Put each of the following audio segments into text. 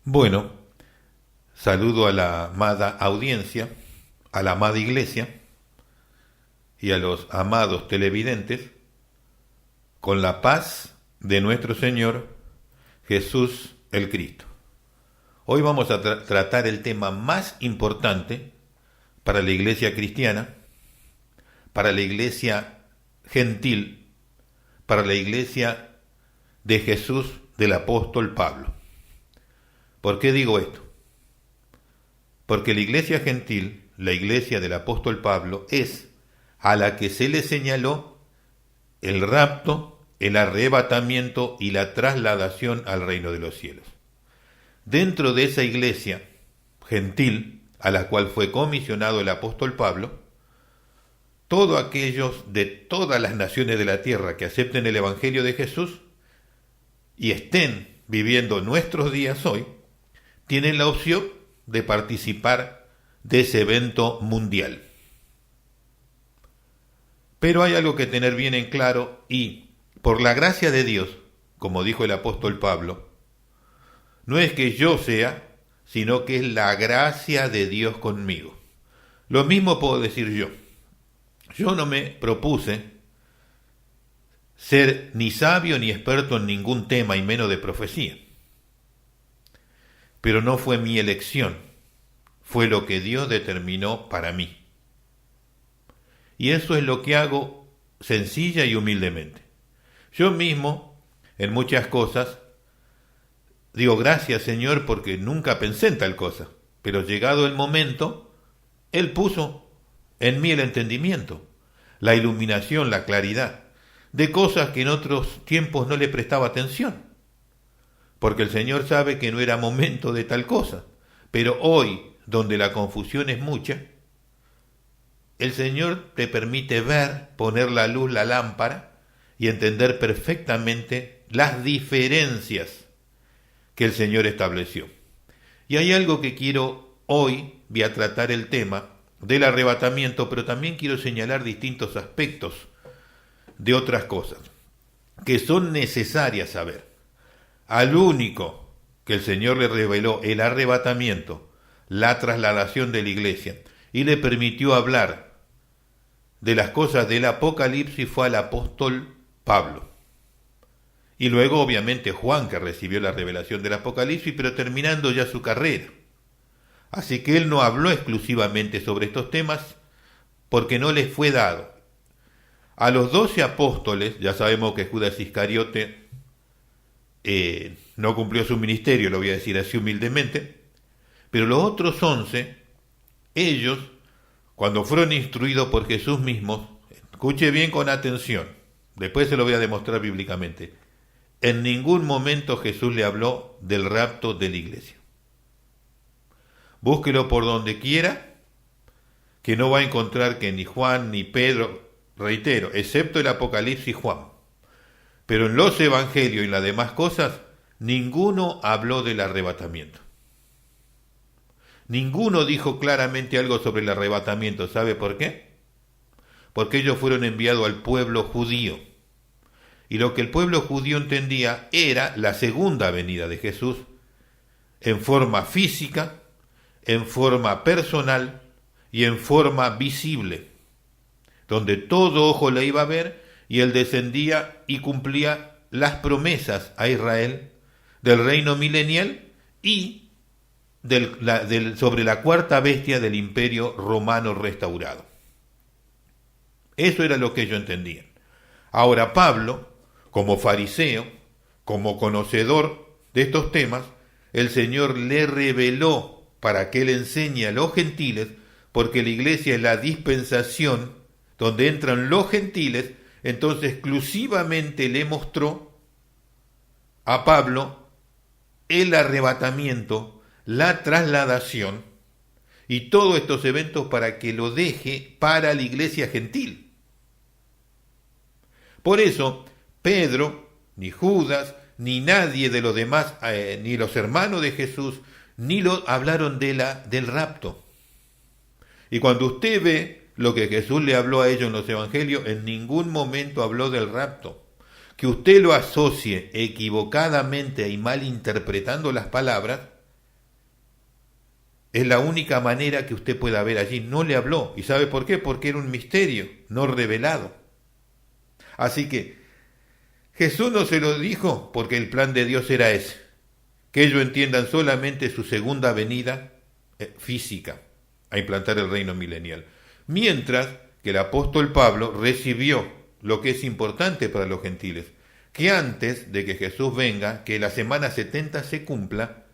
Bueno, saludo a la amada audiencia, a la amada iglesia y a los amados televidentes con la paz de nuestro Señor Jesús el Cristo. Hoy vamos a tratar el tema más importante para la iglesia cristiana, para la iglesia gentil, para la iglesia de Jesús del apóstol Pablo. ¿Por qué digo esto? Porque la iglesia gentil, la iglesia del apóstol Pablo, es a la que se le señaló el rapto, el arrebatamiento y la trasladación al reino de los cielos. Dentro de esa iglesia gentil, a la cual fue comisionado el apóstol Pablo, todos aquellos de todas las naciones de la tierra que acepten el Evangelio de Jesús y estén viviendo nuestros días hoy, tienen la opción de participar de ese evento mundial. Pero hay algo que tener bien en claro y, por la gracia de Dios, como dijo el apóstol Pablo, no es que yo sea, sino que es la gracia de Dios conmigo. Lo mismo puedo decir yo. Yo no me propuse ser ni sabio ni experto en ningún tema y menos de profecía. Pero no fue mi elección, fue lo que Dios determinó para mí. Y eso es lo que hago sencilla y humildemente. Yo mismo, en muchas cosas, digo gracias Señor porque nunca pensé en tal cosa, pero llegado el momento, Él puso en mí el entendimiento, la iluminación, la claridad, de cosas que en otros tiempos no le prestaba atención, porque el Señor sabe que no era momento de tal cosa, pero hoy, donde la confusión es mucha, el Señor te permite ver, poner la luz, la lámpara, y entender perfectamente las diferencias que el Señor estableció. Y hay algo que quiero hoy, voy a tratar el tema del arrebatamiento, pero también quiero señalar distintos aspectos de otras cosas que son necesarias saber. Al único que el Señor le reveló el arrebatamiento, la trasladación de la iglesia, y le permitió hablar de las cosas del Apocalipsis fue al apóstol Pablo. Y luego obviamente Juan, que recibió la revelación del Apocalipsis, pero terminando ya su carrera. Así que él no habló exclusivamente sobre estos temas porque no les fue dado. A los 12 apóstoles, ya sabemos que Judas Iscariote no cumplió su ministerio, lo voy a decir así humildemente, pero los otros 11, ellos, cuando fueron instruidos por Jesús mismo, escuche bien con atención, después se lo voy a demostrar bíblicamente, en ningún momento Jesús le habló del rapto de la iglesia. Búsquelo por donde quiera, que no va a encontrar que ni Juan ni Pedro, reitero, excepto el Apocalipsis Juan, pero en los evangelios y en las demás cosas, ninguno habló del arrebatamiento. Ninguno dijo claramente algo sobre el arrebatamiento. ¿Sabe por qué? Porque ellos fueron enviados al pueblo judío. Y lo que el pueblo judío entendía era la segunda venida de Jesús en forma física, en forma personal y en forma visible, donde todo ojo le iba a ver y él descendía y cumplía las promesas a Israel del reino milenial y sobre la cuarta bestia del imperio romano restaurado. Eso era lo que ellos entendían. Ahora Pablo, como fariseo, como conocedor de estos temas, el Señor le reveló para que él enseñe a los gentiles, porque la iglesia es la dispensación donde entran los gentiles, entonces exclusivamente le mostró a Pablo el arrebatamiento, la trasladación y todos estos eventos para que lo deje para la iglesia gentil. Por eso, Pedro, ni Judas, ni nadie de los demás, ni los hermanos de Jesús, ni hablaron del rapto. Y cuando usted ve lo que Jesús le habló a ellos en los evangelios, en ningún momento habló del rapto. Que usted lo asocie equivocadamente y malinterpretando las palabras, Es la única manera que usted pueda ver allí. No le habló. ¿Y sabe por qué? Porque era un misterio, no revelado. Así que Jesús no se lo dijo porque el plan de Dios era ese. Que ellos entiendan solamente su segunda venida física a implantar el reino milenial. Mientras que el apóstol Pablo recibió lo que es importante para los gentiles, que antes de que Jesús venga, que la semana 70 se cumpla,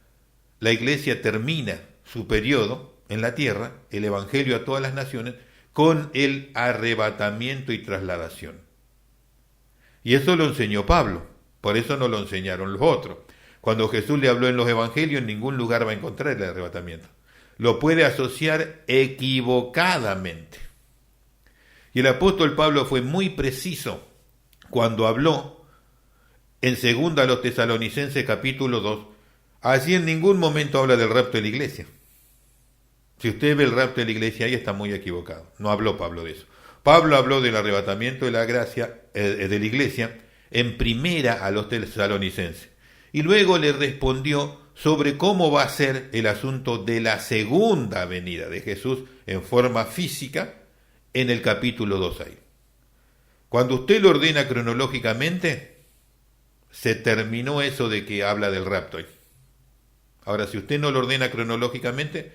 la iglesia termina su periodo en la tierra, el evangelio a todas las naciones, con el arrebatamiento y trasladación. Y eso lo enseñó Pablo, por eso no lo enseñaron los otros. Cuando Jesús le habló en los evangelios, en ningún lugar va a encontrar el arrebatamiento. Lo puede asociar equivocadamente. Y el apóstol Pablo fue muy preciso cuando habló en 2 a los Tesalonicenses capítulo 2. Allí en ningún momento habla del rapto de la iglesia. Si usted ve el rapto de la iglesia ahí está muy equivocado. No habló Pablo de eso. Pablo habló del arrebatamiento de la gracia de la iglesia en 1 a los Tesalonicenses. Y luego le respondió sobre cómo va a ser el asunto de la segunda venida de Jesús en forma física en el capítulo 2 ahí. Cuando usted lo ordena cronológicamente, se terminó eso de que habla del rapto ahí. Ahora, si usted no lo ordena cronológicamente,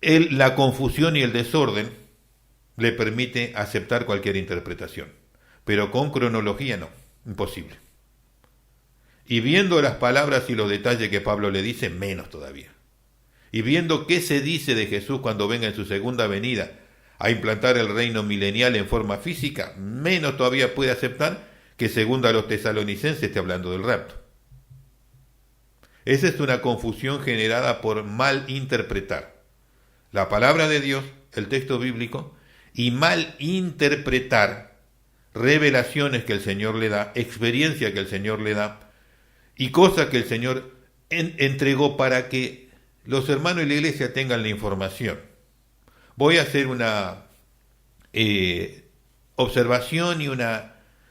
la confusión y el desorden le permite aceptar cualquier interpretación. Pero con cronología no, imposible. Y viendo las palabras y los detalles que Pablo le dice, menos todavía. Y viendo qué se dice de Jesús cuando venga en su segunda venida a implantar el reino milenial en forma física, menos todavía puede aceptar que 2 a los Tesalonicenses esté hablando del rapto. Esa es una confusión generada por mal interpretar la palabra de Dios, el texto bíblico, y mal interpretar revelaciones que el Señor le da, experiencia que el Señor le da, y cosas que el Señor entregó para que los hermanos de la iglesia tengan la información. Voy a hacer una observación y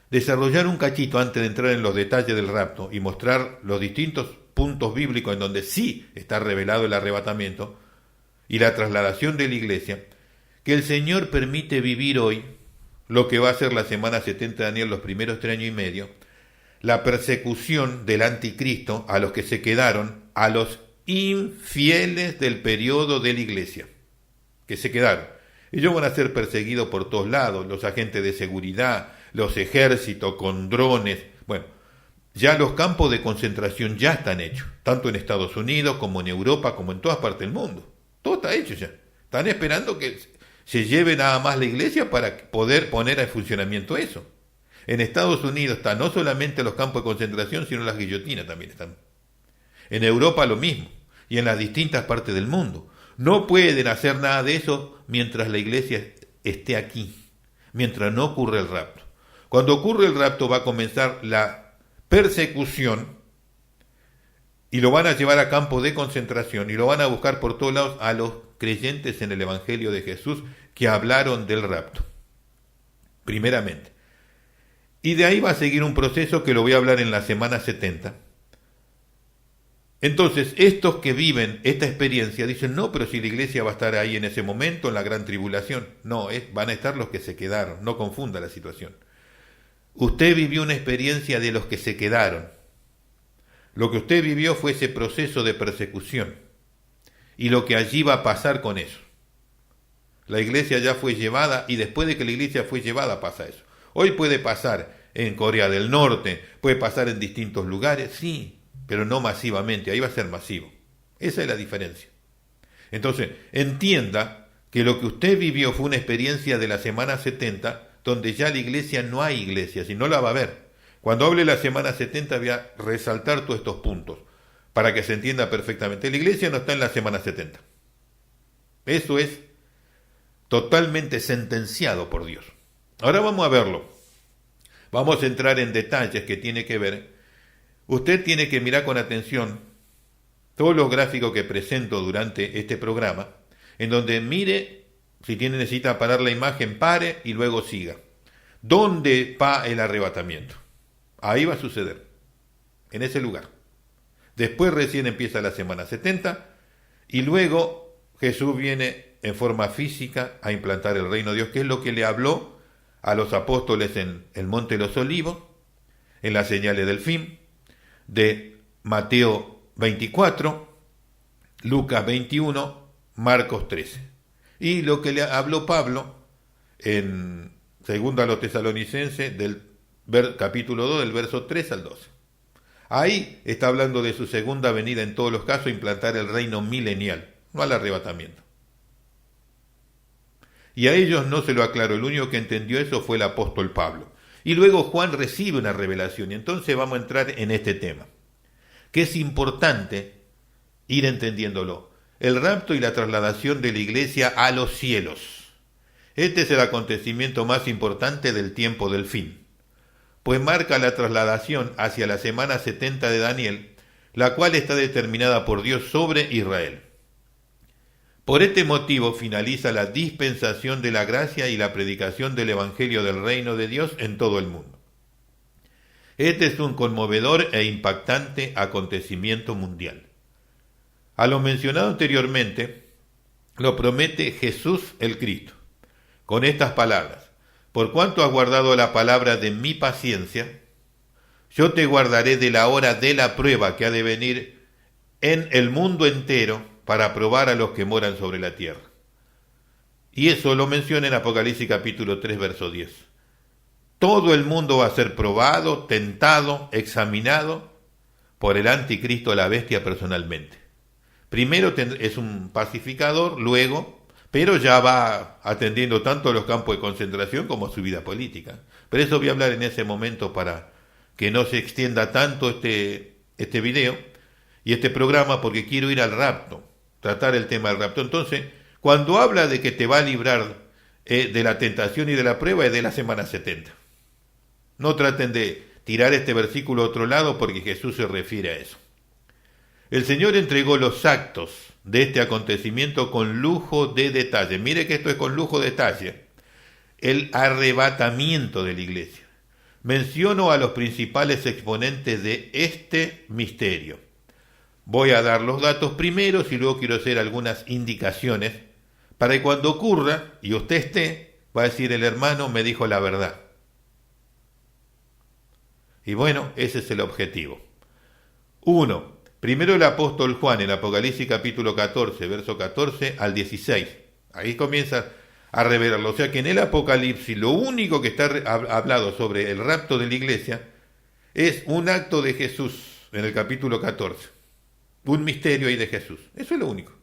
desarrollar un cachito antes de entrar en los detalles del rapto y mostrar los distintos puntos bíblicos en donde sí está revelado el arrebatamiento y la trasladación de la iglesia, que el Señor permite vivir hoy lo que va a ser la semana 70 de Daniel, los primeros 3 años y medio, la persecución del anticristo a los que se quedaron, a los infieles del periodo de la iglesia, que se quedaron. Ellos van a ser perseguidos por todos lados, los agentes de seguridad, los ejércitos con drones. Bueno, ya los campos de concentración ya están hechos, tanto en Estados Unidos como en Europa, como en todas partes del mundo. Todo está hecho ya. Están esperando que se lleve nada más la iglesia para poder poner en funcionamiento eso. En Estados Unidos están no solamente los campos de concentración, sino las guillotinas también están. En Europa lo mismo, y en las distintas partes del mundo. No pueden hacer nada de eso mientras la iglesia esté aquí, mientras no ocurre el rapto. Cuando ocurre el rapto va a comenzar la persecución y lo van a llevar a campos de concentración y lo van a buscar por todos lados a los creyentes en el Evangelio de Jesús que hablaron del rapto, primeramente. Y de ahí va a seguir un proceso que lo voy a hablar en la semana 70. Entonces, estos que viven esta experiencia dicen, no, pero si la iglesia va a estar ahí en ese momento, en la gran tribulación. No, van a estar los que se quedaron, no confunda la situación. Usted vivió una experiencia de los que se quedaron. Lo que usted vivió fue ese proceso de persecución y lo que allí va a pasar con eso. La iglesia ya fue llevada y después de que la iglesia fue llevada pasa eso. Hoy puede pasar en Corea del Norte, puede pasar en distintos lugares, sí, pero no masivamente, ahí va a ser masivo. Esa es la diferencia. Entonces, entienda que lo que usted vivió fue una experiencia de la semana 70, donde ya la iglesia no hay iglesia, si no la va a ver. Cuando hable la semana 70 voy a resaltar todos estos puntos, para que se entienda perfectamente. La iglesia no está en la semana 70. Eso es totalmente sentenciado por Dios. Ahora vamos a verlo. Vamos a entrar en detalles que tiene que ver. Usted tiene que mirar con atención todos los gráficos que presento durante este programa, en donde mire, si necesita parar la imagen, pare y luego siga. ¿Dónde va el arrebatamiento? Ahí va a suceder, en ese lugar. Después recién empieza la semana 70 Y luego Jesús viene en forma física a implantar el reino de Dios, que es lo que le habló a los apóstoles en el Monte de los Olivos, en las señales del fin, de Mateo 24, Lucas 21, Marcos 13. Y lo que le habló Pablo en segundo a los Tesalonicenses del capítulo 2, del verso 3 al 12. Ahí está hablando de su segunda venida en todos los casos, implantar el reino milenial, no al arrebatamiento. Y a ellos no se lo aclaró, el único que entendió eso fue el apóstol Pablo. Y luego Juan recibe una revelación, y entonces vamos a entrar en este tema, que es importante ir entendiéndolo. El rapto y la trasladación de la iglesia a los cielos. Este es el acontecimiento más importante del tiempo del fin, pues marca la trasladación hacia la semana 70 de Daniel, la cual está determinada por Dios sobre Israel. Por este motivo finaliza la dispensación de la gracia y la predicación del Evangelio del Reino de Dios en todo el mundo. Este es un conmovedor e impactante acontecimiento mundial. A lo mencionado anteriormente, lo promete Jesús el Cristo, con estas palabras: por cuanto has guardado la palabra de mi paciencia, yo te guardaré de la hora de la prueba que ha de venir en el mundo entero para probar a los que moran sobre la tierra. Y eso lo menciona en Apocalipsis capítulo 3, verso 10. Todo el mundo va a ser probado, tentado, examinado por el anticristo, la bestia, personalmente. Primero es un pacificador, luego, pero ya va atendiendo tanto a los campos de concentración como a su vida política. Pero eso voy a hablar en ese momento para que no se extienda tanto este video y este programa, porque quiero ir al rapto, tratar el tema del rapto. Entonces, cuando habla de que te va a librar de la tentación y de la prueba, es de la semana 70. No traten de tirar este versículo a otro lado, porque Jesús se refiere a eso. El Señor entregó los actos de este acontecimiento con lujo de detalle. Mire que esto es con lujo de detalle. El arrebatamiento de la iglesia. Menciono a los principales exponentes de este misterio. Voy a dar los datos primeros y luego quiero hacer algunas indicaciones para que cuando ocurra y usted esté, va a decir: el hermano me dijo la verdad. Y bueno, ese es el objetivo. 1. Primero el apóstol Juan en Apocalipsis capítulo 14, verso 14 al 16. Ahí comienza a revelarlo. O sea que en el Apocalipsis lo único que está hablado sobre el rapto de la iglesia es un acto de Jesús en el capítulo 14. Un misterio ahí de Jesús. Eso es lo único.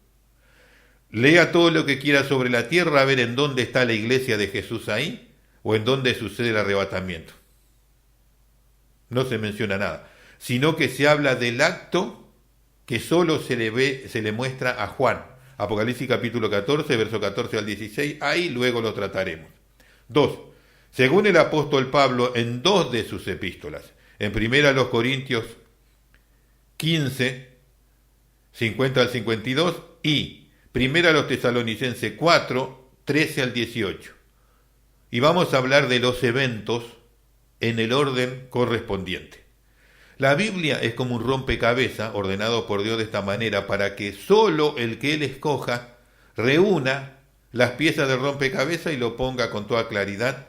Lea todo lo que quiera sobre la tierra, a ver en dónde está la iglesia de Jesús ahí, o en dónde sucede el arrebatamiento. No se menciona nada, sino que se habla del acto que solo se le muestra a Juan. Apocalipsis capítulo 14, verso 14 al 16, ahí luego lo trataremos. 2. Según el apóstol Pablo en 2 de sus epístolas, en 1 Corintios 15, 50 al 52 y 1 Tesalonicenses 4, 13 al 18. Y vamos a hablar de los eventos en el orden correspondiente. La Biblia es como un rompecabezas ordenado por Dios de esta manera para que solo el que Él escoja reúna las piezas del rompecabezas y lo ponga con toda claridad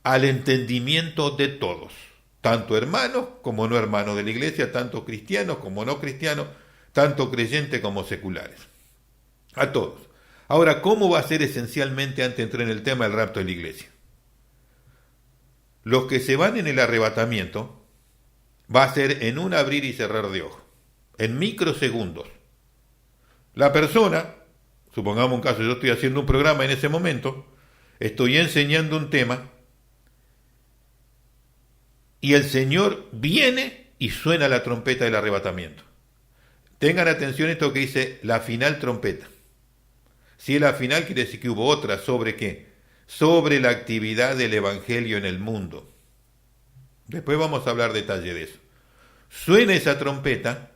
al entendimiento de todos, tanto hermanos como no hermanos de la iglesia, tanto cristianos como no cristianos, tanto creyentes como seculares, a todos. Ahora, ¿cómo va a ser esencialmente antes de entrar en el tema del rapto de la iglesia? Los que se van en el arrebatamiento va a ser en un abrir y cerrar de ojos, en microsegundos. La persona, supongamos un caso, yo estoy haciendo un programa en ese momento, estoy enseñando un tema, y el Señor viene y suena la trompeta del arrebatamiento. Tengan atención a esto que dice la final trompeta. Si es la final, quiere decir que hubo otra. ¿Sobre qué? Sobre la actividad del Evangelio en el mundo. Después vamos a hablar detalle de eso. Suena esa trompeta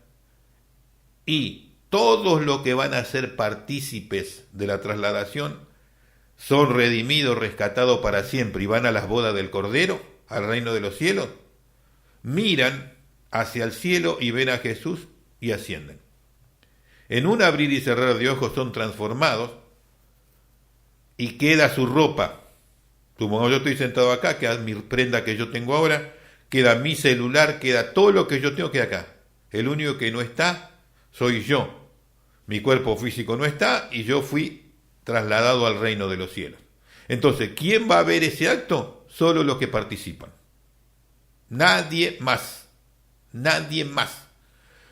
y todos los que van a ser partícipes de la trasladación son redimidos, rescatados para siempre y van a las bodas del Cordero, al reino de los cielos, miran hacia el cielo y ven a Jesús y ascienden. En un abrir y cerrar de ojos son transformados y queda su ropa. Como yo estoy sentado acá, queda mi prenda que yo tengo ahora, queda mi celular, queda todo lo que yo tengo, queda acá. El único que no está soy yo. Mi cuerpo físico no está y yo fui trasladado al reino de los cielos. Entonces, ¿quién va a ver ese acto? Solo los que participan. Nadie más. Nadie más.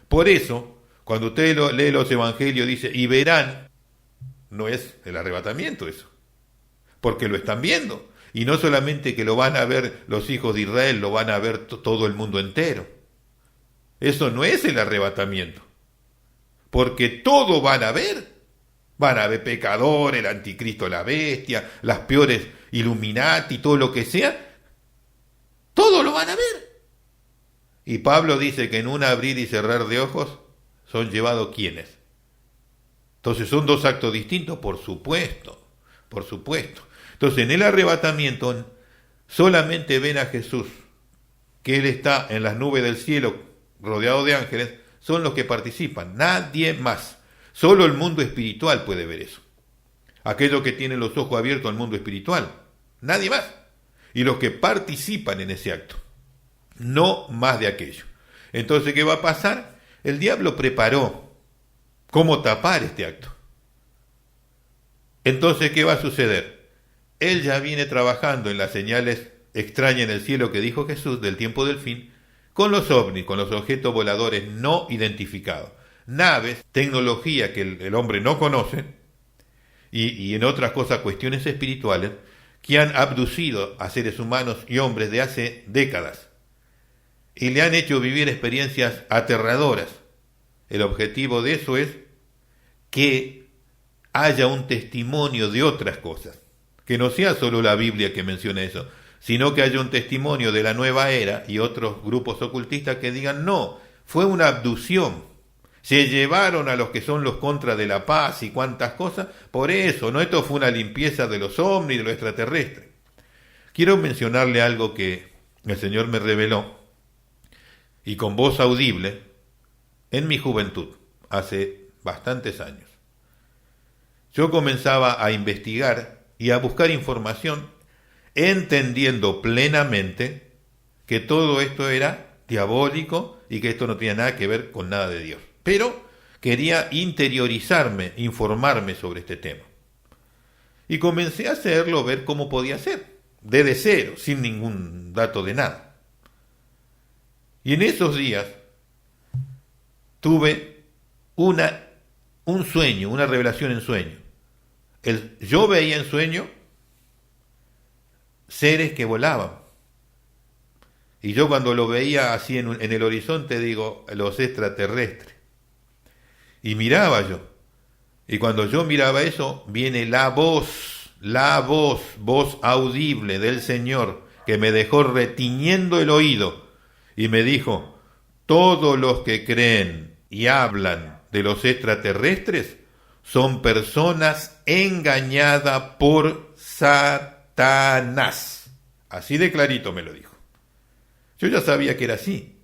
Por eso, cuando usted lee los evangelios, dice, y verán, no es el arrebatamiento eso, porque lo están viendo. Y no solamente que lo van a ver los hijos de Israel, lo van a ver todo el mundo entero. Eso no es el arrebatamiento, porque todo van a ver. Van a ver pecadores, el anticristo, la bestia, las peores Illuminati, todo lo que sea. Todo lo van a ver. Y Pablo dice que en un abrir y cerrar de ojos son llevados ¿quiénes? Entonces son dos actos distintos, por supuesto, por supuesto. Entonces en el arrebatamiento solamente ven a Jesús, que Él está en las nubes del cielo rodeado de ángeles, son los que participan, nadie más. Solo el mundo espiritual puede ver eso. Aquellos que tienen los ojos abiertos al mundo espiritual, nadie más. Y los que participan en ese acto, no más de aquello. Entonces, ¿qué va a pasar? El diablo preparó cómo tapar este acto. Entonces, ¿qué va a suceder? Él ya viene trabajando en las señales extrañas en el cielo que dijo Jesús del tiempo del fin, con los ovnis, con los objetos voladores no identificados. Naves, tecnología que el hombre no conoce, y en otras cosas, cuestiones espirituales, que han abducido a seres humanos y hombres de hace décadas, y le han hecho vivir experiencias aterradoras. El objetivo de eso es que haya un testimonio de otras cosas, que no sea solo la Biblia que menciona eso, sino que haya un testimonio de la nueva era y otros grupos ocultistas que digan, no, fue una abducción. Se llevaron a los que son los contra de la paz y cuantas cosas, por eso, no, esto fue una limpieza de los ovnis, de lo extraterrestre. Quiero mencionarle algo que el Señor me reveló, y con voz audible, en mi juventud, hace bastantes años. Yo comenzaba a investigar y a buscar información, entendiendo plenamente que todo esto era diabólico y que esto no tenía nada que ver con nada de Dios. Pero quería interiorizarme, informarme sobre este tema. Y comencé a hacerlo, ver cómo podía hacer, desde cero, sin ningún dato de nada. Y en esos días tuve un sueño, una revelación en sueño. Yo veía en sueño seres que volaban. Y yo cuando lo veía así en el horizonte, digo, los extraterrestres. Y miraba yo. Y cuando yo miraba eso, viene la voz audible del Señor, que me dejó retiñendo el oído. Y me dijo, todos los que creen y hablan de los extraterrestres son personas engañadas por Satanás. Así de clarito me lo dijo. Yo ya sabía que era así,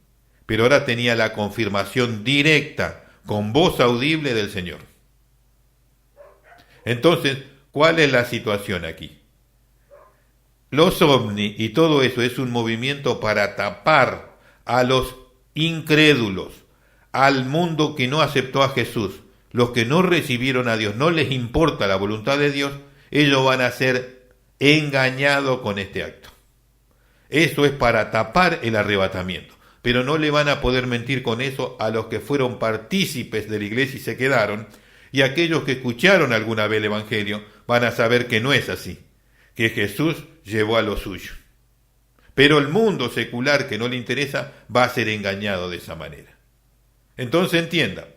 pero ahora tenía la confirmación directa, con voz audible del Señor. Entonces, ¿cuál es la situación aquí? Los ovnis y todo eso es un movimiento para tapar a los incrédulos, al mundo que no aceptó a Jesús. Los que no recibieron a Dios, no les importa la voluntad de Dios, ellos van a ser engañados con este acto. Eso es para tapar el arrebatamiento. Pero no le van a poder mentir con eso a los que fueron partícipes de la iglesia y se quedaron, y aquellos que escucharon alguna vez el Evangelio van a saber que no es así, que Jesús llevó a lo suyo. Pero el mundo secular que no le interesa va a ser engañado de esa manera. Entonces entienda,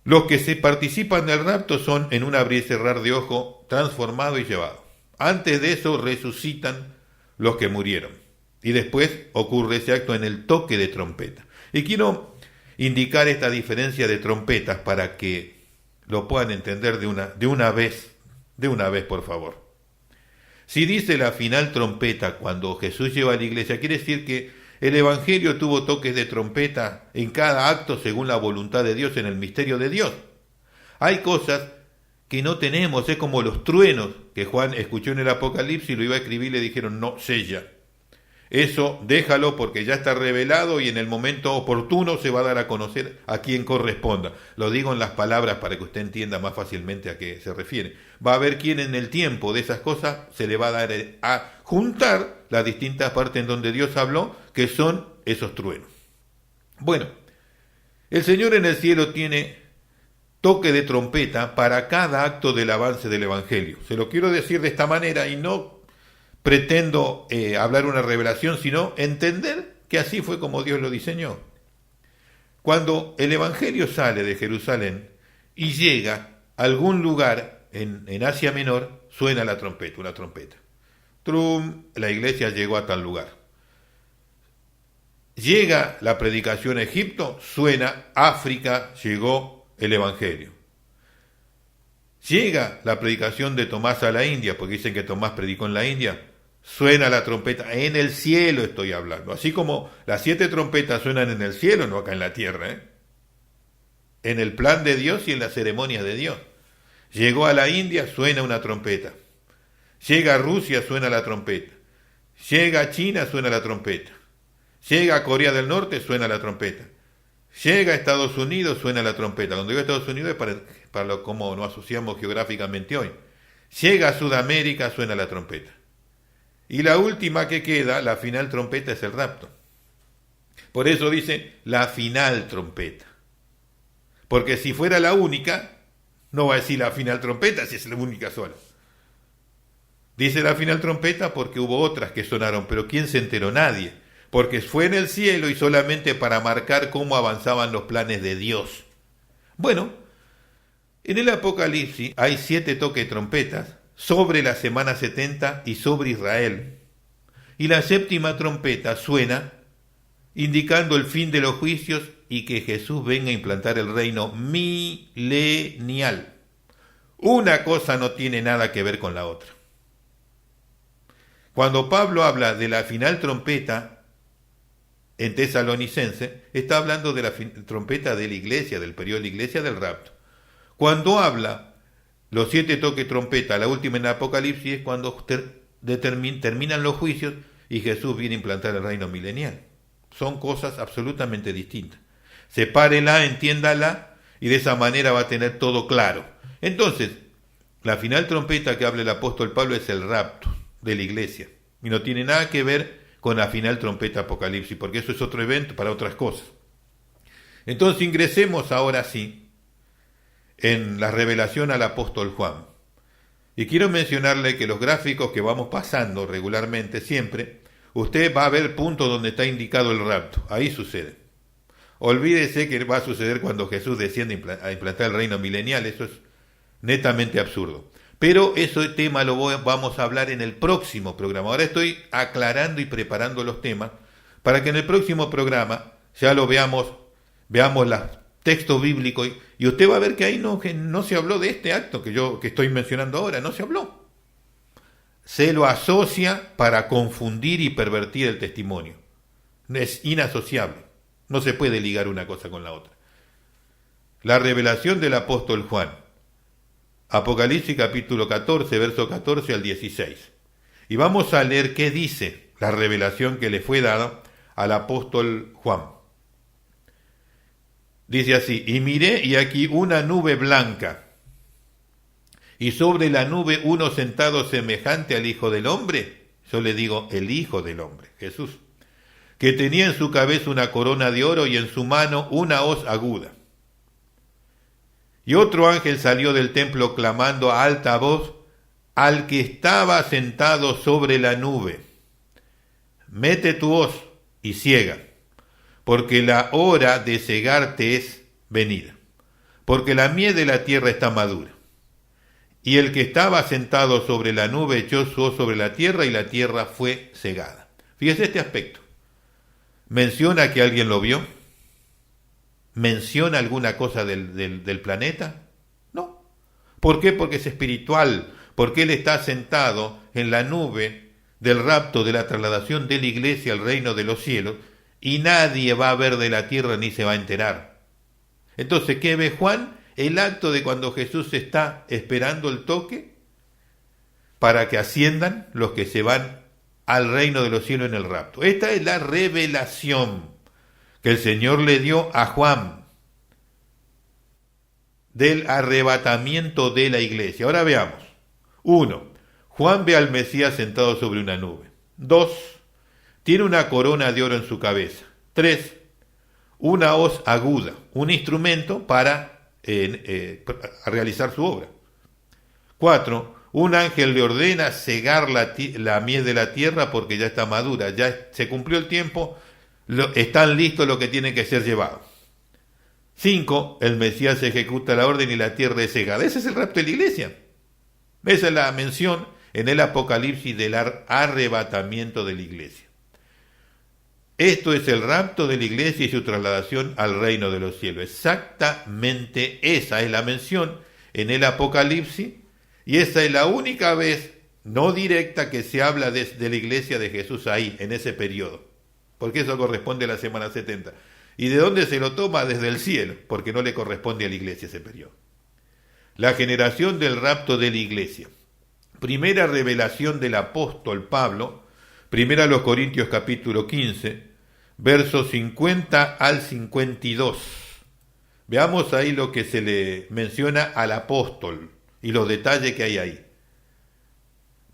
los que se participan del rapto son en un abrir y cerrar de ojo transformado y llevado. Antes de eso resucitan los que murieron. Y después ocurre ese acto en el toque de trompeta. Y quiero indicar esta diferencia de trompetas para que lo puedan entender de una vez, por favor. Si dice la final trompeta cuando Jesús lleva a la iglesia, quiere decir que el Evangelio tuvo toques de trompeta en cada acto según la voluntad de Dios en el misterio de Dios. Hay cosas que no tenemos, es como los truenos que Juan escuchó en el Apocalipsis y lo iba a escribir y le dijeron, no, sella. Eso déjalo porque ya está revelado y en el momento oportuno se va a dar a conocer a quien corresponda. Lo digo en las palabras para que usted entienda más fácilmente a qué se refiere. Va a haber quien en el tiempo de esas cosas se le va a dar a juntar las distintas partes en donde Dios habló, que son esos truenos. Bueno, el Señor en el cielo tiene toque de trompeta para cada acto del avance del Evangelio. Se lo quiero decir de esta manera y no pretendo hablar una revelación, sino entender que así fue como Dios lo diseñó. Cuando el Evangelio sale de Jerusalén y llega a algún lugar en Asia Menor, suena la trompeta, una trompeta. Trum, la iglesia llegó a tal lugar. Llega la predicación a Egipto, suena África, llegó el Evangelio. Llega la predicación de Tomás a la India, porque dicen que Tomás predicó en la India, suena la trompeta, en el cielo estoy hablando, así como las 7 trompetas suenan en el cielo, no acá en la tierra, en el plan de Dios y en las ceremonias de Dios. Llegó a la India, suena una trompeta. Llega a Rusia, suena la trompeta. Llega a China, suena la trompeta. Llega a Corea del Norte, suena la trompeta. Llega a Estados Unidos, suena la trompeta. Cuando digo Estados Unidos es para como nos asociamos geográficamente hoy. Llega a Sudamérica, suena la trompeta. Y la última que queda, la final trompeta, es el rapto. Por eso dice la final trompeta. Porque si fuera la única, no va a decir la final trompeta si es la única sola. Dice la final trompeta porque hubo otras que sonaron, pero ¿quién se enteró? Nadie. Porque fue en el cielo y solamente para marcar cómo avanzaban los planes de Dios. Bueno, en el Apocalipsis hay 7 toques de trompetas sobre la semana 70 y sobre Israel. Y la 7ª trompeta suena indicando el fin de los juicios y que Jesús venga a implantar el reino milenial. Una cosa no tiene nada que ver con la otra. Cuando Pablo habla de la final trompeta en Tesalonicense, está hablando de la trompeta de la iglesia, del periodo de la iglesia, del rapto. Cuando habla los 7 toques de trompeta, la última en el Apocalipsis, es cuando terminan los juicios y Jesús viene a implantar el reino milenial. Son cosas absolutamente distintas. Sepárela, entiéndala, y de esa manera va a tener todo claro. Entonces, la final trompeta que habla el apóstol Pablo es el rapto de la iglesia, y no tiene nada que ver con la final trompeta Apocalipsis, porque eso es otro evento para otras cosas. Entonces ingresemos ahora sí en la revelación al apóstol Juan. Y quiero mencionarle que los gráficos que vamos pasando regularmente siempre, usted va a ver el punto donde está indicado el rapto. Ahí sucede. Olvídese que va a suceder cuando Jesús desciende a implantar el reino milenial. Eso es netamente absurdo. Pero ese tema lo vamos a hablar en el próximo programa. Ahora estoy aclarando y preparando los temas para que en el próximo programa ya lo veamos los textos bíblicos y usted va a ver que ahí no se habló de este acto que estoy mencionando ahora, no se habló. Se lo asocia para confundir y pervertir el testimonio. Es inasociable. No se puede ligar una cosa con la otra. La revelación del apóstol Juan. Apocalipsis capítulo 14, verso 14 al 16. Y vamos a leer qué dice la revelación que le fue dada al apóstol Juan. Dice así: y miré y aquí una nube blanca, y sobre la nube uno sentado semejante al Hijo del Hombre. Yo le digo el Hijo del Hombre, Jesús, que tenía en su cabeza una corona de oro y en su mano una hoz aguda. Y otro ángel salió del templo clamando a alta voz al que estaba sentado sobre la nube: mete tu hoz y ciega, porque la hora de cegarte es venida, porque la miel de la tierra está madura. Y el que estaba sentado sobre la nube echó su hoz sobre la tierra y la tierra fue cegada. Fíjese este aspecto. ¿Menciona que alguien lo vio? ¿Menciona alguna cosa del planeta? No. ¿Por qué? Porque es espiritual, porque él está sentado en la nube del rapto, de la trasladación de la iglesia al reino de los cielos, y nadie va a ver de la tierra ni se va a enterar. Entonces, ¿qué ve Juan? el acto de cuando Jesús está esperando el toque para que asciendan los que se van al reino de los cielos en el rapto. Esta es la revelación que el Señor le dio a Juan del arrebatamiento de la iglesia. Ahora veamos. 1. Juan ve al Mesías sentado sobre una nube. 2. Tiene una corona de oro en su cabeza. 3. Una hoz aguda, un instrumento para realizar su obra. 4. Un ángel le ordena cegar la mies de la tierra porque ya está madura, ya se cumplió el tiempo, están listos lo que tienen que ser llevados. 5. El Mesías ejecuta la orden y la tierra es cegada. Ese es el rapto de la iglesia. Esa es la mención en el Apocalipsis del arrebatamiento de la iglesia. Esto es el rapto de la iglesia y su trasladación al reino de los cielos. Exactamente esa es la mención en el Apocalipsis, y esa es la única vez no directa que se habla de la iglesia de Jesús ahí, en ese periodo, porque eso corresponde a la semana 70. ¿Y de dónde se lo toma? Desde el cielo, porque no le corresponde a la iglesia ese periodo. La generación del rapto de la iglesia. Primera revelación del apóstol Pablo, primera a los Corintios capítulo 15, versos 50 al 52. Veamos ahí lo que se le menciona al apóstol y los detalles que hay ahí.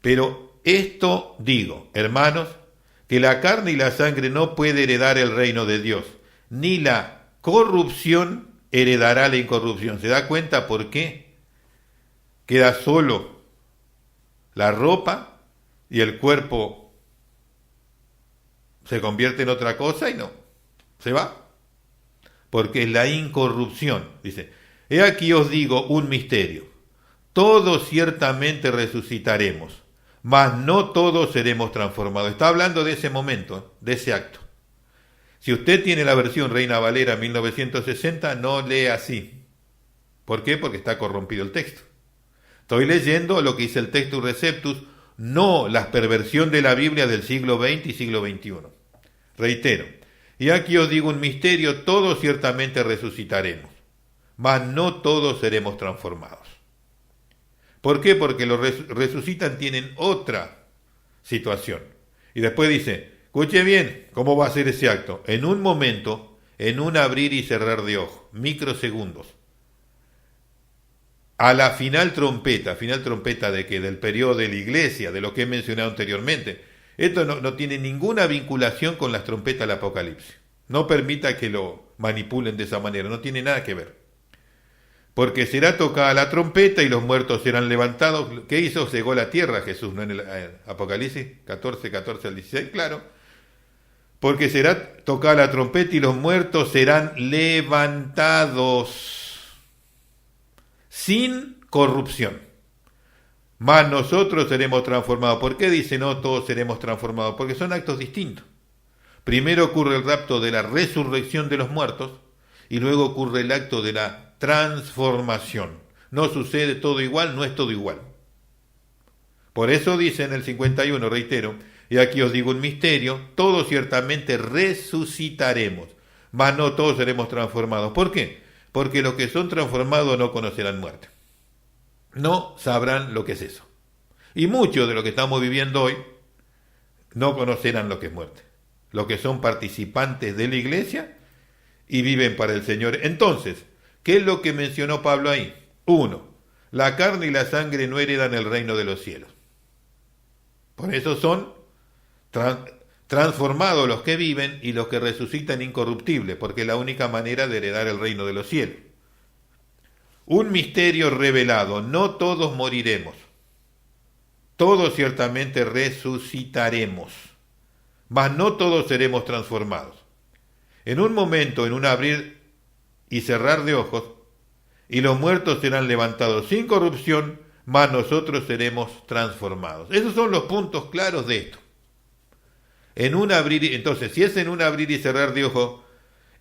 Pero esto digo, hermanos, que la carne y la sangre no puede heredar el reino de Dios, ni la corrupción heredará la incorrupción. ¿Se da cuenta por qué? Queda solo la ropa y el cuerpo se convierte en otra cosa y no, se va. Porque es la incorrupción. Dice, he aquí os digo un misterio. Todos ciertamente resucitaremos, mas no todos seremos transformados. Está hablando de ese momento, de ese acto. Si usted tiene la versión Reina Valera 1960, no lee así. ¿Por qué? Porque está corrompido el texto. Estoy leyendo lo que dice el Textus Receptus, no la perversión de la Biblia del siglo XX y siglo XXI. Reitero, y aquí os digo un misterio, todos ciertamente resucitaremos, mas no todos seremos transformados. ¿Por qué? Porque los resucitan tienen otra situación. Y después dice, escuche bien, ¿cómo va a ser ese acto? En un momento, en un abrir y cerrar de ojos, microsegundos. A la final trompeta de que del periodo de la iglesia, de lo que he mencionado anteriormente. Esto no tiene ninguna vinculación con las trompetas del Apocalipsis. No permita que lo manipulen de esa manera, no tiene nada que ver. Porque será tocada la trompeta y los muertos serán levantados. ¿Qué hizo? Cegó la tierra Jesús, ¿no? En el Apocalipsis 14 al 16, claro. Porque será tocada la trompeta y los muertos serán levantados sin corrupción. Mas nosotros seremos transformados. ¿Por qué dice no todos seremos transformados? Porque son actos distintos. Primero ocurre el rapto de la resurrección de los muertos y luego ocurre el acto de la transformación. No sucede todo igual, no es todo igual. Por eso dice en el 51, reitero, y aquí os digo un misterio, todos ciertamente resucitaremos, mas no todos seremos transformados. ¿Por qué? Porque los que son transformados no conocerán muerte. No sabrán lo que es eso. Y muchos de lo que estamos viviendo hoy no conocerán lo que es muerte. Los que son participantes de la iglesia y viven para el Señor. Entonces, ¿qué es lo que mencionó Pablo ahí? 1. La carne y la sangre no heredan el reino de los cielos. Por eso son transformados los que viven y los que resucitan incorruptibles, porque es la única manera de heredar el reino de los cielos. Un misterio revelado, no todos moriremos, todos ciertamente resucitaremos, mas no todos seremos transformados. En un momento, en un abrir y cerrar de ojos, y los muertos serán levantados sin corrupción, mas nosotros seremos transformados. Esos son los puntos claros de esto. En un abrir, entonces, si es en un abrir y cerrar de ojos,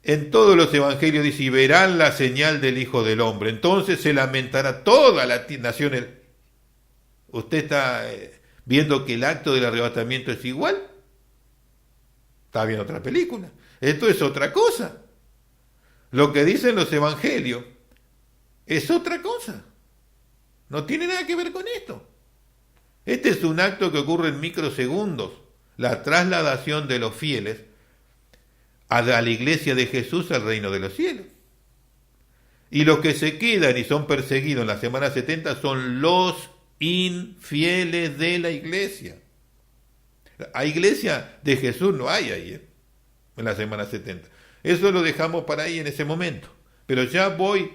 en todos los evangelios dice, y verán la señal del Hijo del Hombre. Entonces se lamentará toda la nación. ¿Usted está viendo que el acto del arrebatamiento es igual? Está viendo otra película. Esto es otra cosa. Lo que dicen los evangelios es otra cosa. No tiene nada que ver con esto. Este es un acto que ocurre en microsegundos, la trasladación de los fieles a la iglesia de Jesús al reino de los cielos. Y los que se quedan y son perseguidos en la semana 70 son los infieles de la iglesia. A iglesia de Jesús no hay ahí, en la semana 70. Eso lo dejamos para ahí en ese momento. Pero ya voy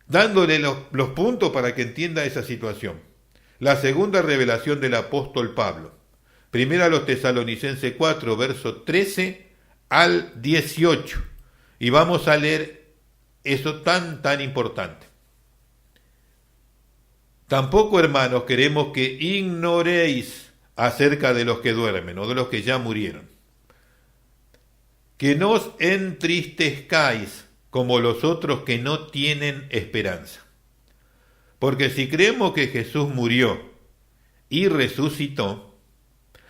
dándole los puntos para que entienda esa situación. La segunda revelación del apóstol Pablo. Primera a los Tesalonicenses 4, verso 13 al 18. Y vamos a leer eso tan importante. Tampoco, hermanos, queremos que ignoréis acerca de los que duermen o de los que ya murieron. Que no os entristezcáis como los otros que no tienen esperanza. Porque si creemos que Jesús murió y resucitó,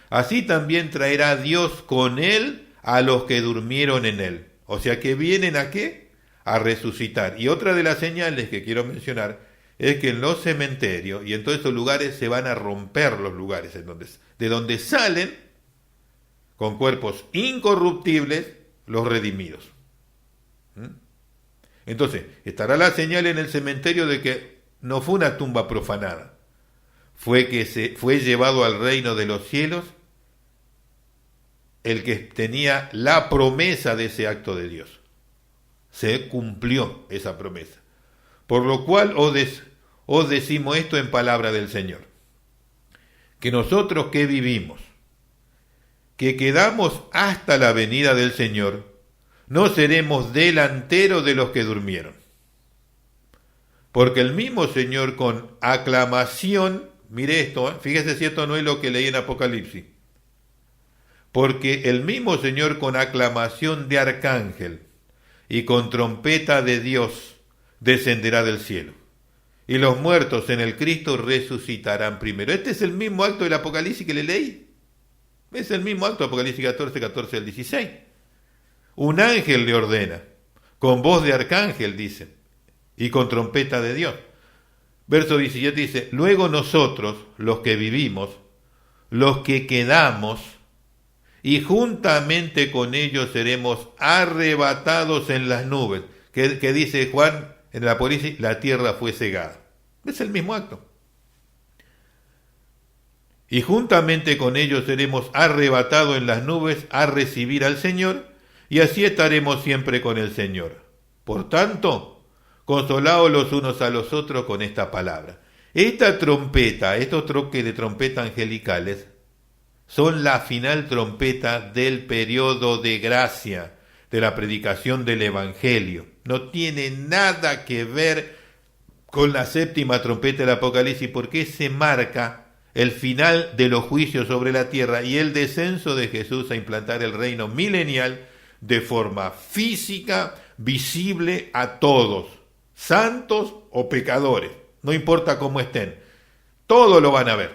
así también traerá Dios con él a los que durmieron en él. O sea que vienen ¿a qué? A resucitar. Y otra de las señales que quiero mencionar es que en los cementerios y en todos esos lugares se van a romper los lugares de donde salen con cuerpos incorruptibles los redimidos. Entonces, estará la señal en el cementerio de que no fue una tumba profanada, fue que se fue llevado al reino de los cielos el que tenía la promesa de ese acto de Dios. Se cumplió esa promesa. Por lo cual os decimos esto en palabra del Señor, que nosotros que vivimos, que quedamos hasta la venida del Señor, no seremos delanteros de los que durmieron. Porque el mismo Señor con aclamación, mire esto, fíjese si esto no es lo que leí en Apocalipsis, porque el mismo Señor con aclamación de arcángel y con trompeta de Dios descenderá del cielo, y los muertos en el Cristo resucitarán primero. Este es el mismo acto del Apocalipsis que le leí. Es el mismo acto de Apocalipsis 14 al 16. Un ángel le ordena, con voz de arcángel, dice, y con trompeta de Dios. Verso 17 dice, luego nosotros, los que vivimos, los que quedamos, y juntamente con ellos seremos arrebatados en las nubes. Que dice Juan en el Apocalipsis, la tierra fue cegada. Es el mismo acto. Y juntamente con ellos seremos arrebatados en las nubes a recibir al Señor, y así estaremos siempre con el Señor. Por tanto, consolaos los unos a los otros con esta palabra. Esta trompeta, estos troques de trompeta angelicales, son la final trompeta del periodo de gracia, de la predicación del Evangelio. No tiene nada que ver con la séptima trompeta del Apocalipsis, porque se marca el final de los juicios sobre la tierra y el descenso de Jesús a implantar el reino milenial de forma física, visible a todos, santos o pecadores, no importa cómo estén, todos lo van a ver.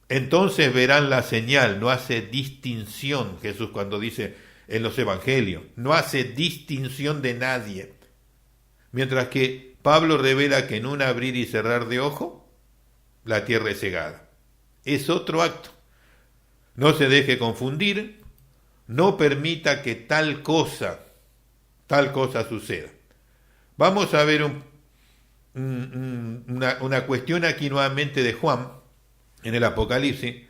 Entonces verán la señal, no hace distinción, Jesús cuando dice en los evangelios, no hace distinción de nadie. Mientras que Pablo revela que en un abrir y cerrar de ojo, la tierra es cegada. Es otro acto. No se deje confundir, no permita que tal cosa suceda. Vamos a ver una cuestión aquí nuevamente de Juan, en el Apocalipsis,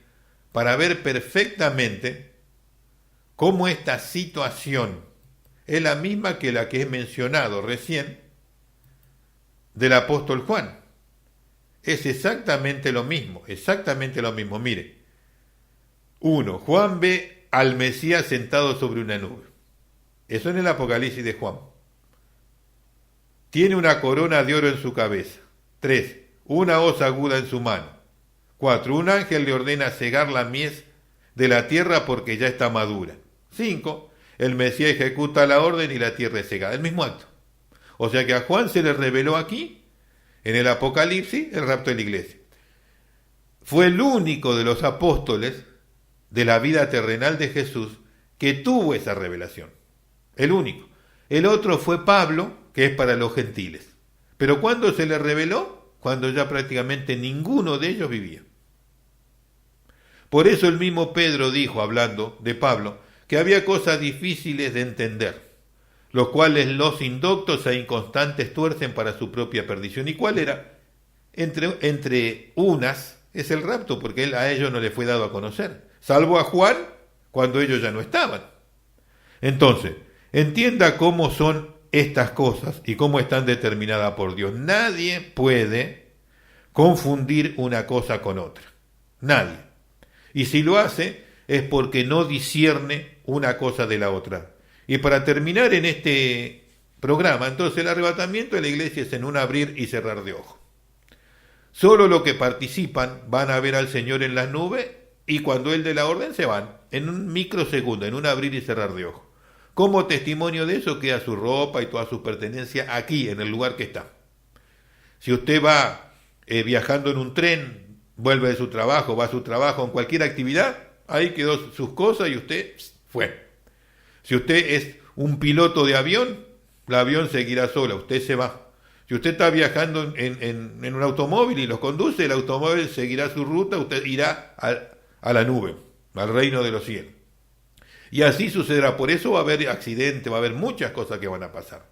para ver perfectamente cómo esta situación es la misma que la que he mencionado recién del apóstol Juan. Es exactamente lo mismo. Mire, 1. Juan ve al Mesías sentado sobre una nube. Eso en el Apocalipsis de Juan. Tiene una corona de oro en su cabeza. 3. Una hoz aguda en su mano. 4. Un ángel le ordena cegar la mies de la tierra porque ya está madura. 5. El Mesías ejecuta la orden y la tierra es cegada. El mismo acto. O sea que a Juan se le reveló aquí, en el Apocalipsis, el rapto de la iglesia. Fue el único de los apóstoles de la vida terrenal de Jesús que tuvo esa revelación. El único. El otro fue Pablo, que es para los gentiles. Pero ¿cuándo se le reveló? Cuando ya prácticamente ninguno de ellos vivía. Por eso el mismo Pedro dijo, hablando de Pablo, que había cosas difíciles de entender, los cuales los indoctos e inconstantes tuercen para su propia perdición. ¿Y cuál era? Entre unas es el rapto, porque a ellos no les fue dado a conocer, salvo a Juan cuando ellos ya no estaban. Entonces, entienda cómo son estas cosas y cómo están determinadas por Dios. Nadie puede confundir una cosa con otra. Nadie. Y si lo hace es porque no discierne una cosa de la otra. Y para terminar en este programa, entonces el arrebatamiento de la iglesia es en un abrir y cerrar de ojos. Solo los que participan van a ver al Señor en las nubes y cuando Él dé la orden se van, en un microsegundo, en un abrir y cerrar de ojos. Como testimonio de eso queda su ropa y toda su pertenencia aquí, en el lugar que está. Si usted va viajando en un tren, vuelve de su trabajo, va a su trabajo, en cualquier actividad, ahí quedó sus cosas y usted fue. Si usted es un piloto de avión, el avión seguirá sola, usted se va. Si usted está viajando en un automóvil y lo conduce, el automóvil seguirá su ruta, usted irá a la nube, al reino de los cielos. Y así sucederá. Por eso va a haber accidentes, va a haber muchas cosas que van a pasar.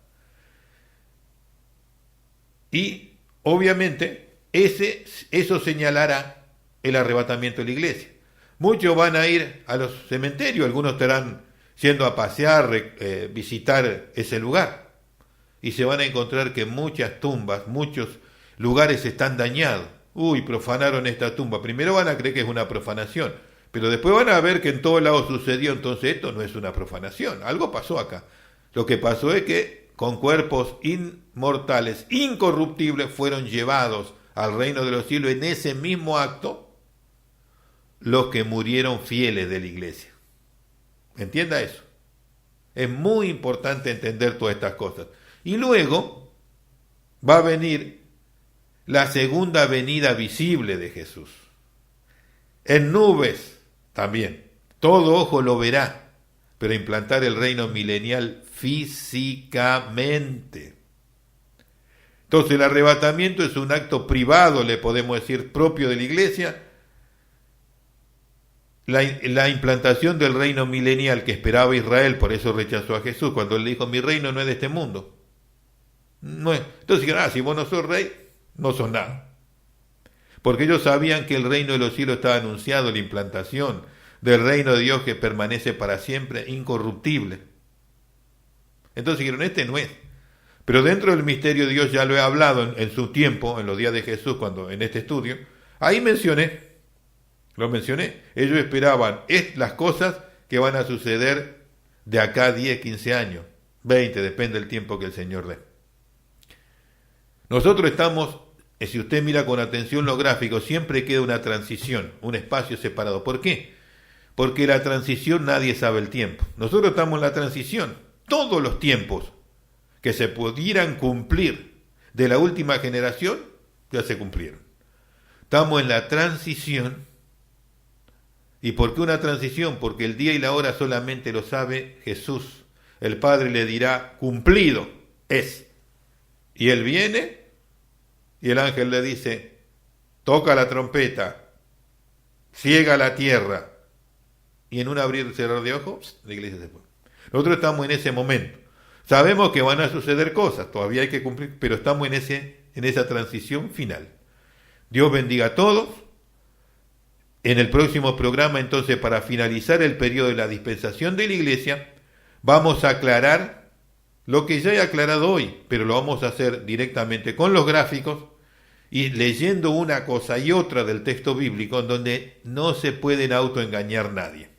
Y obviamente eso señalará el arrebatamiento de la iglesia. Muchos van a ir a los cementerios, algunos estarán yendo a pasear, visitar ese lugar. Y se van a encontrar que muchas tumbas, muchos lugares están dañados. Uy, profanaron esta tumba. Primero van a creer que es una profanación, pero después van a ver que en todos lados sucedió, entonces esto no es una profanación. Algo pasó acá. Lo que pasó es que con cuerpos inmortales, incorruptibles, fueron llevados al reino de los cielos en ese mismo acto los que murieron fieles de la iglesia. Entienda eso. Es muy importante entender todas estas cosas. Y luego va a venir la segunda venida visible de Jesús. En nubes también. Todo ojo lo verá, pero implantar el reino milenial físicamente. Entonces el arrebatamiento es un acto privado, le podemos decir, propio de la iglesia. La implantación del reino milenial que esperaba Israel, por eso rechazó a Jesús, cuando él dijo, mi reino no es de este mundo. No es. Entonces dijeron, si vos no sos rey, no sos nada. Porque ellos sabían que el reino de los cielos estaba anunciado, la implantación del reino de Dios que permanece para siempre, incorruptible. Entonces dijeron, este no es. Pero dentro del misterio de Dios, ya lo he hablado en su tiempo, en los días de Jesús, cuando en este estudio, ahí lo mencioné, ellos esperaban las cosas que van a suceder de acá a 10, 15 años, 20, depende del tiempo que el Señor dé. Nosotros estamos, si usted mira con atención los gráficos, siempre queda una transición, un espacio separado. ¿Por qué? Porque la transición nadie sabe el tiempo. Nosotros estamos en la transición. Todos los tiempos que se pudieran cumplir de la última generación, ya se cumplieron. Estamos en la transición. ¿Y por qué una transición? Porque el día y la hora solamente lo sabe Jesús. El Padre le dirá, cumplido es. Y él viene y el ángel le dice, toca la trompeta, ciega la tierra. Y en un abrir y cerrar de ojos, la iglesia se fue. Nosotros estamos en ese momento. Sabemos que van a suceder cosas, todavía hay que cumplir, pero estamos en esa transición final. Dios bendiga a todos. En el próximo programa, entonces, para finalizar el periodo de la dispensación de la iglesia, vamos a aclarar lo que ya he aclarado hoy, pero lo vamos a hacer directamente con los gráficos y leyendo una cosa y otra del texto bíblico en donde no se pueden autoengañar nadie.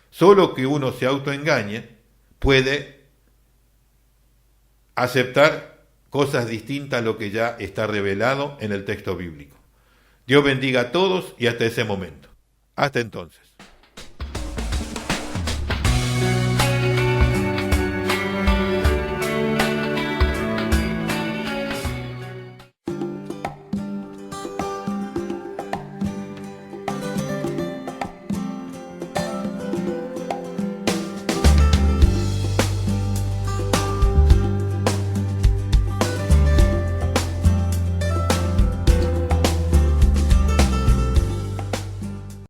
Solo que uno se autoengañe puede aceptar cosas distintas a lo que ya está revelado en el texto bíblico. Dios bendiga a todos y hasta ese momento. Hasta entonces.